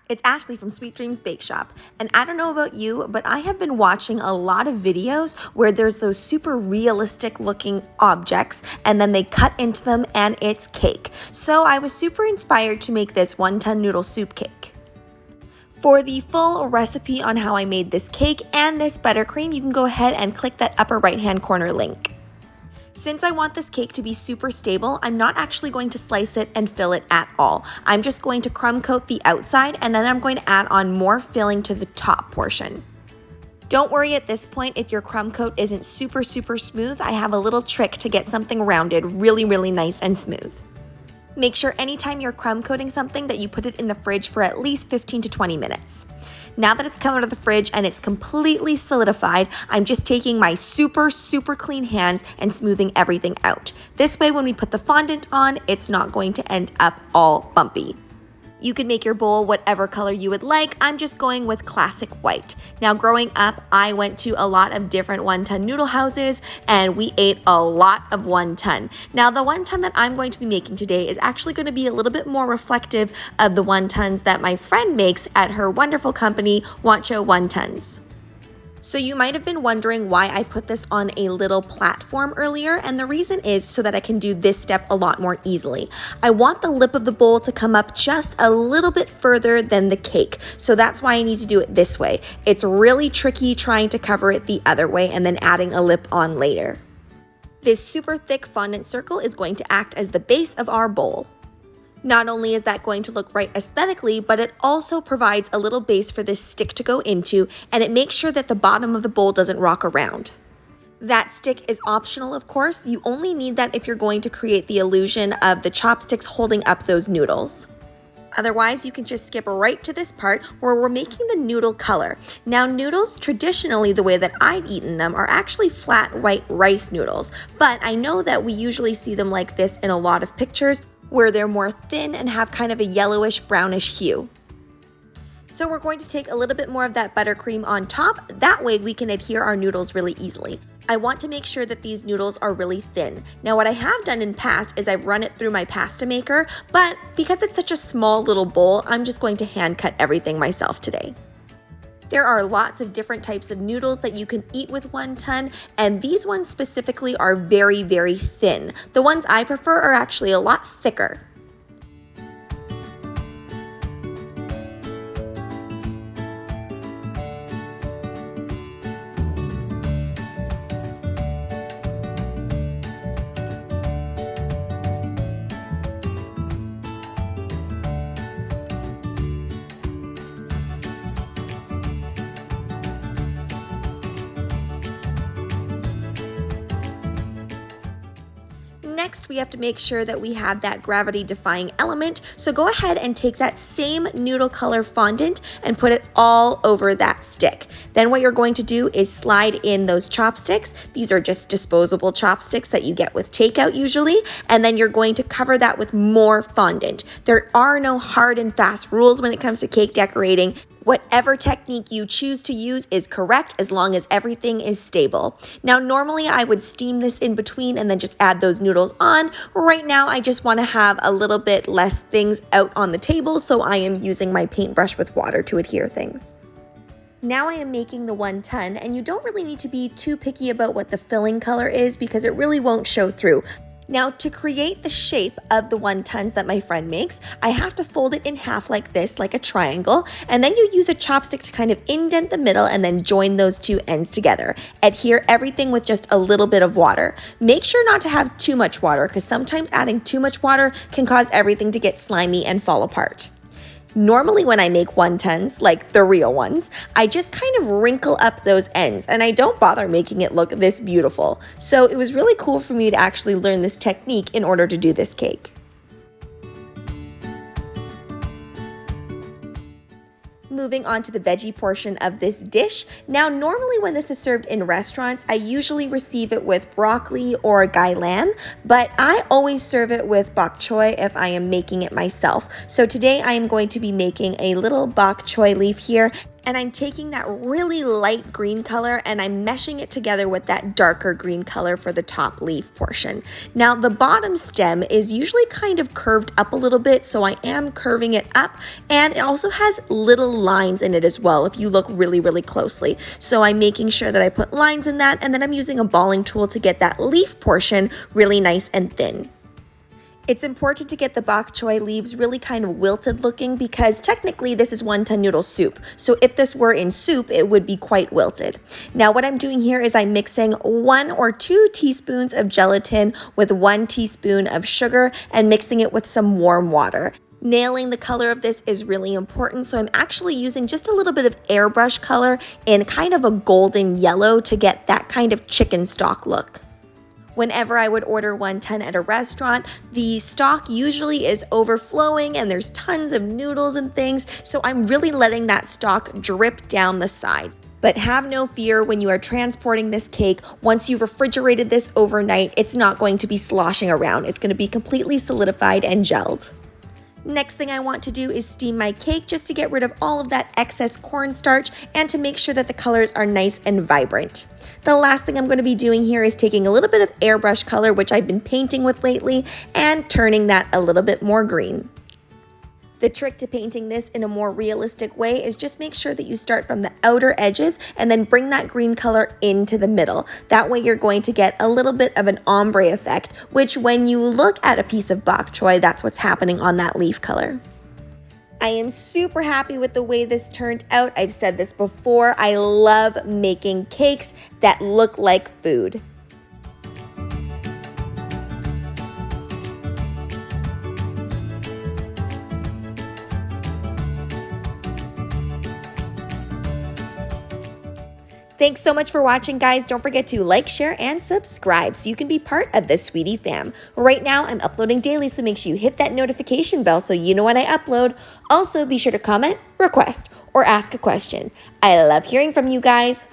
It's Ashleigh from Sweet Dreams Bake Shop, and I don't know about you, but I have been watching a lot of videos where there's those super realistic looking objects and then they cut into them and it's cake. So I was super inspired to make this wonton noodle soup cake. For the full recipe on how I made this cake and this buttercream, you can go ahead and click that upper right hand corner link. Since I want this cake to be super stable, I'm not actually going to slice it and fill it at all. I'm just going to crumb coat the outside and then I'm going to add on more filling to the top portion. Don't worry at this point if your crumb coat isn't super smooth. I have a little trick to get something rounded really nice and smooth. Make sure anytime you're crumb coating something that you put it in the fridge for at least 15 to 20 minutes. Now that it's come out of the fridge and it's completely solidified, I'm just taking my super clean hands and smoothing everything out. This way when we put the fondant on, it's not going to end up all bumpy. You can make your bowl whatever color you would like. I'm just going with classic white. Now growing up, I went to a lot of different wonton noodle houses and we ate a lot of wonton. Now the wonton that I'm going to be making today is actually going to be a little bit more reflective of the wontons that my friend makes at her wonderful company, Wontons. So you might have been wondering why I put this on a little platform earlier, and the reason is so that I can do this step a lot more easily. I want the lip of the bowl to come up just a little bit further than the cake, so that's why I need to do it this way. It's really tricky trying to cover it the other way and then adding a lip on later. This super thick fondant circle is going to act as the base of our bowl. Not only is that going to look right aesthetically, but it also provides a little base for this stick to go into, and it makes sure that the bottom of the bowl doesn't rock around. That stick is optional, of course. You only need that if you're going to create the illusion of the chopsticks holding up those noodles. Otherwise, you can just skip right to this part where we're making the noodle color. Now, noodles, traditionally the way that I've eaten them, are actually flat white rice noodles, but I know that we usually see them like this in a lot of pictures, where they're more thin and have kind of a yellowish brownish hue. So we're going to take a little bit more of that buttercream on top. That way we can adhere our noodles really easily. I want to make sure that these noodles are really thin. Now what I have done in past is I've run it through my pasta maker, but because it's such a small little bowl, I'm just going to hand cut everything myself today. There are lots of different types of noodles that you can eat with wonton, and these ones specifically are very thin. The ones I prefer are actually a lot thicker. Next, we have to make sure that we have that gravity-defying element, so go ahead and take that same noodle color fondant and put it all over that stick. Then what you're going to do is slide in those chopsticks. These are just disposable chopsticks that you get with takeout usually, and then you're going to cover that with more fondant. There are no hard and fast rules when it comes to cake decorating. Whatever technique you choose to use is correct as long as everything is stable. Now, normally I would steam this in between and then just add those noodles on. Right now, I just want to have a little bit less things out on the table, so I am using my paintbrush with water to adhere things. Now I am making the wonton, and you don't really need to be too picky about what the filling color is because it really won't show through. Now, to create the shape of the wontons that my friend makes, I have to fold it in half like this, like a triangle, and then you use a chopstick to kind of indent the middle and then join those two ends together. Adhere everything with just a little bit of water. Make sure not to have too much water because sometimes adding too much water can cause everything to get slimy and fall apart. Normally when I make wontons, like the real ones, I just kind of wrinkle up those ends and I don't bother making it look this beautiful. So it was really cool for me to actually learn this technique in order to do this cake. Moving on to the veggie portion of this dish. Now, normally when this is served in restaurants, I usually receive it with broccoli or gailan, but I always serve it with bok choy if I am making it myself. So today I am going to be making a little bok choy leaf here, And I'm taking that really light green color and I'm meshing it together with that darker green color for the top leaf portion. Now the bottom stem is usually kind of curved up a little bit, so I am curving it up, and it also has little lines in it as well if you look really, really closely. So I'm making sure that I put lines in that, and then I'm using a balling tool to get that leaf portion really nice and thin. It's important to get the bok choy leaves really kind of wilted looking because technically this is wonton noodle soup. So if this were in soup, it would be quite wilted. Now what I'm doing here is I'm mixing 1 or 2 teaspoons of gelatin with 1 teaspoon of sugar and mixing it with some warm water. Nailing the color of this is really important, so I'm actually using just a little bit of airbrush color in kind of a golden yellow to get that kind of chicken stock look. Whenever I would order wonton at a restaurant, the stock usually is overflowing and there's tons of noodles and things, so I'm really letting that stock drip down the sides. But have no fear when you are transporting this cake. Once you've refrigerated this overnight, it's not going to be sloshing around. It's going to be completely solidified and gelled. Next thing I want to do is steam my cake just to get rid of all of that excess cornstarch and to make sure that the colors are nice and vibrant. The last thing I'm going to be doing here is taking a little bit of airbrush color, which I've been painting with lately, and turning that a little bit more green. The trick to painting this in a more realistic way is just make sure that you start from the outer edges and then bring that green color into the middle. That way you're going to get a little bit of an ombre effect, which when you look at a piece of bok choy, that's what's happening on that leaf color. I am super happy with the way this turned out. I've said this before, I love making cakes that look like food. Thanks so much for watching, guys. Don't forget to like, share, and subscribe so you can be part of the Sweetie fam. Right now, I'm uploading daily, so make sure you hit that notification bell so you know when I upload. Also, be sure to comment, request, or ask a question. I love hearing from you guys.